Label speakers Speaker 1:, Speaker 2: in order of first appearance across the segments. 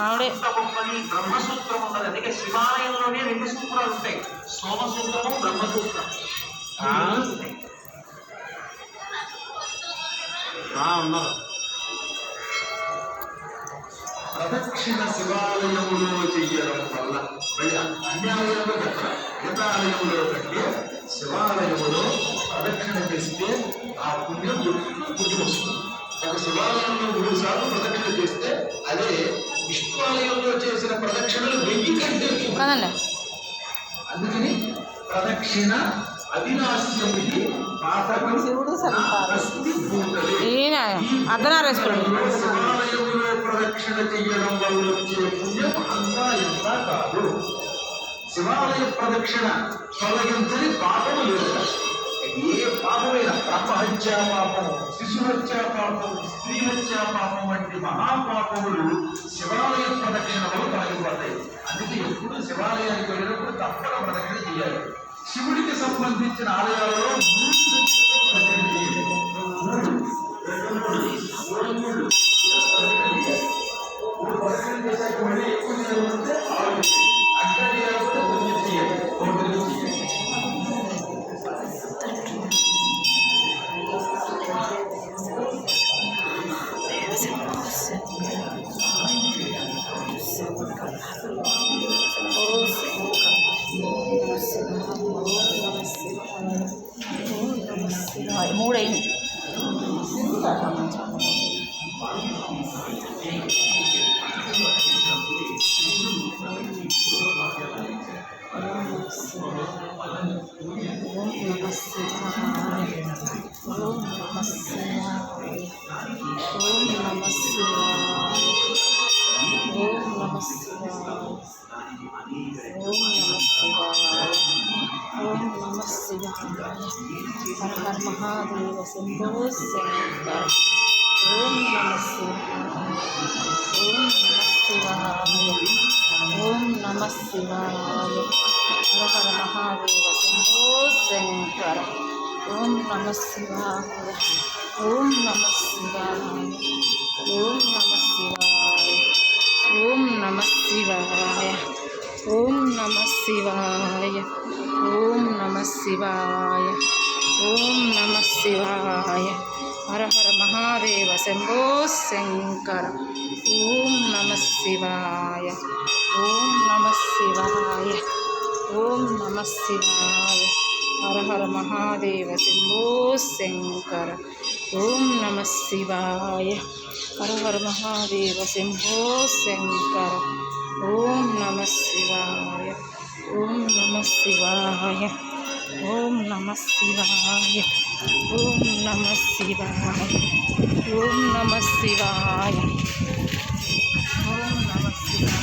Speaker 1: ఆవిడే
Speaker 2: బ్రహ్మసూత్రం ఉన్నది. అందుకే శివాలయంలోనే 2 సూత్రాలు ఉంటాయి, సోమసూత్రము, బ్రహ్మసూత్రం.
Speaker 3: ఉన్నారు. ప్రదక్షిణ శివాలయంలో చెయ్యడం వల్ల మళ్ళీ అన్యాలయంలో పెట్టాలి. మిగతా ఆలయంలో కంటే శివాలయంలో ప్రదక్షిణ చేస్తే ఆ పుణ్యం పుణ్యం వస్తుంది. ఒక శివాలయంలో 3 సార్లు ప్రదక్షిణ చేస్తే అదే విష్ణువాలయంలో చేసిన ప్రదక్షిణలు 1000 కంటే
Speaker 1: కదండి.
Speaker 3: అందుకని ప్రదక్షిణ అవినాశ్యముడి
Speaker 1: శివుడు ఈయన అర్ధనారేశ్వరుడు.
Speaker 3: శివాలయంలో ప్రదక్షిణ చెయ్యడం వల్ల వచ్చే పుణ్యం అంతా ఎంత కాదు. శివాలయ ప్రదక్షిణ తొలగించని పాపము లేదు. ఏ పాపమైన బ్రహ్మహత్యా పాపము, శిశుహత్యా పాపము, స్త్రీ హత్యా పాపం వంటి మహాపాపములు శివాలయ ప్రదక్షిణ వల్ల తొలగిపోతాయి. అందుకే ఎప్పుడు శివాలయానికి వెళ్ళినప్పుడు తప్పక ప్రదక్షిణ చేయాలి. శివుడికి సంబంధించిన ఆలయాలలో 3 సంఖ్యలో ప్రదక్షిణ చేయాలి. 3 ప్రదక్షిణ చేశాక మళ్ళీ ఎక్కువ చేయాలంటే 6 అక్కడ చేయాలంటే 9 చేయాలి. 9 చేయాలి.
Speaker 1: మూడైంది. हर हर महादेव शंभो शंकर। ओम नमः शिवाय। ओम नमः शिवाय। हर हर महादेव शंभो शंकर। ओम नमः शिवाय। ओम नमः शिवाय। ओम नमः शिवाय। ओम नमः शिवाय। ओम नमः शिवाय। ओम नमः शिवाय। ओम नमः शिवाय। हर हर महादेव शंभो शंकर। ओम नमः शिवाय। ओम नमः शिवाय। ओम नमः शिवाय। हर हर महादेव शंभो शंकर। ओम नमः शिवाय। हर हर महादेव शंभो शंकर। ओम नमः शिवाय। ओम नमः शिवाय। ओम नमः शिवाय। ओम नमः शिवाय। ओम नमः शिवाय। ओम नमः शिवाय। ओम नमः शिवाय।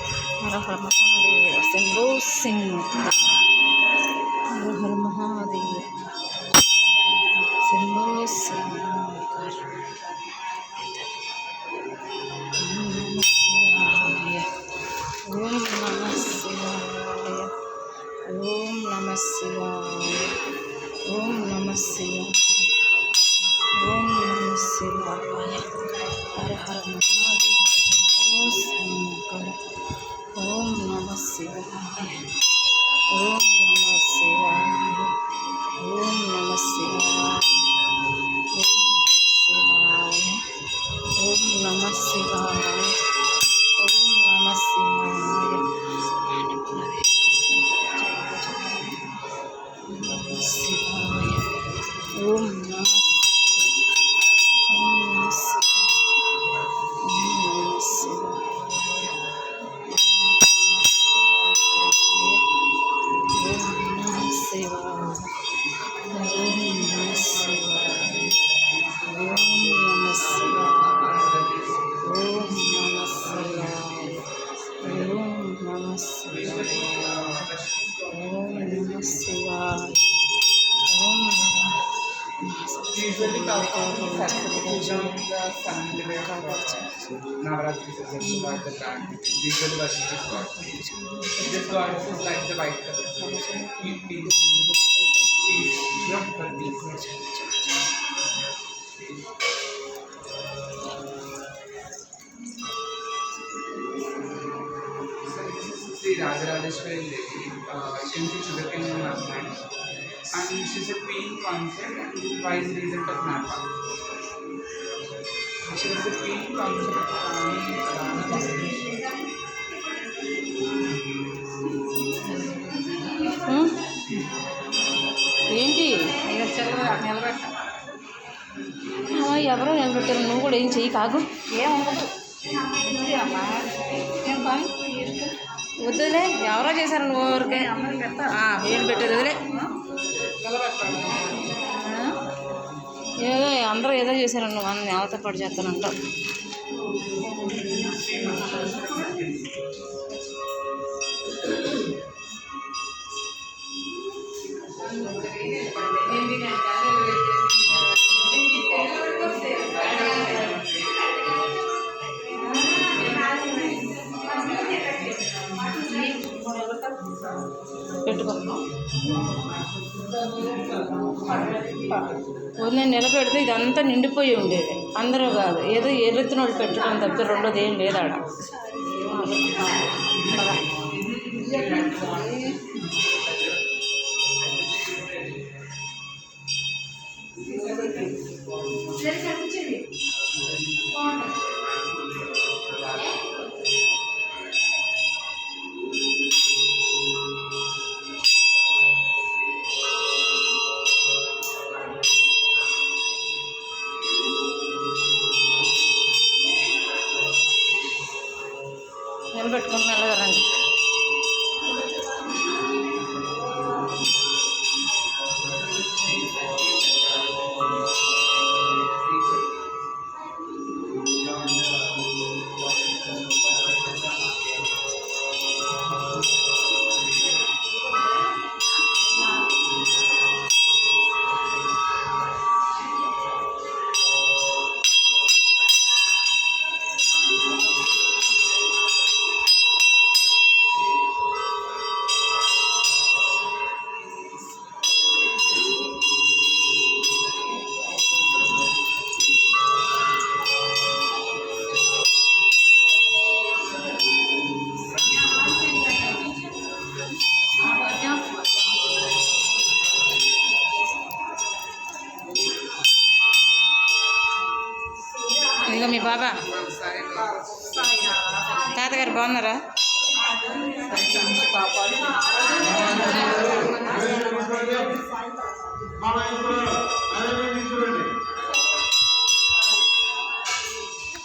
Speaker 1: हर हर महादेव शंभो शंकर। हर हर महादेव शंभो शंकर। ओम नमः शिवाय। ओम नमः शिवाय। ओम नमः शिवाय। ओम नमः शिवाय। हर हर महादेव शंभो शंकर। ओम नमः शिवाय। ओम नमः शिवाय। ओम नमः शिवाय। ओम नमः शिवाय। ओम नमः शिवाय। ओम नमः
Speaker 4: Navratri is about the brand. Visual version is God. This goddess is like the white color. Peace, not for peace. Rajarajeshwari Devi. She's the sugarcane movement, and she's a queen consort and vice regent of Nepal. She was a queen consort of
Speaker 1: ఏంటి ఎవరో నిలబెట్టారు, నువ్వు కూడా ఏం చెయ్యి కాగు. వద్దులే, ఎవరో చేశారు నువ్వు ఊరికే ఏం పెట్టేది వదిలే. ఏదో అందరూ ఏదో చేశారు, నువ్వు అన్ని నేలతో పాటు చేస్తానంటావు. పెట్టుకో. నేను నిలబెడితే ఇదంతా నిండిపోయి ఉండేది, అందరూ కాదు, ఏదో ఎర్రెత్తిన వాళ్ళు పెట్టడం తప్పితే రెండోది ఏం లేదు ఆడ. నిలబెట్టుకుని మెల్లగా రండి. ఇదిగో మీ బాబా తాతగారు బాగున్నారా?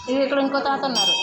Speaker 1: ఇది ఇక్కడ ఇంకో తాత ఉన్నారు.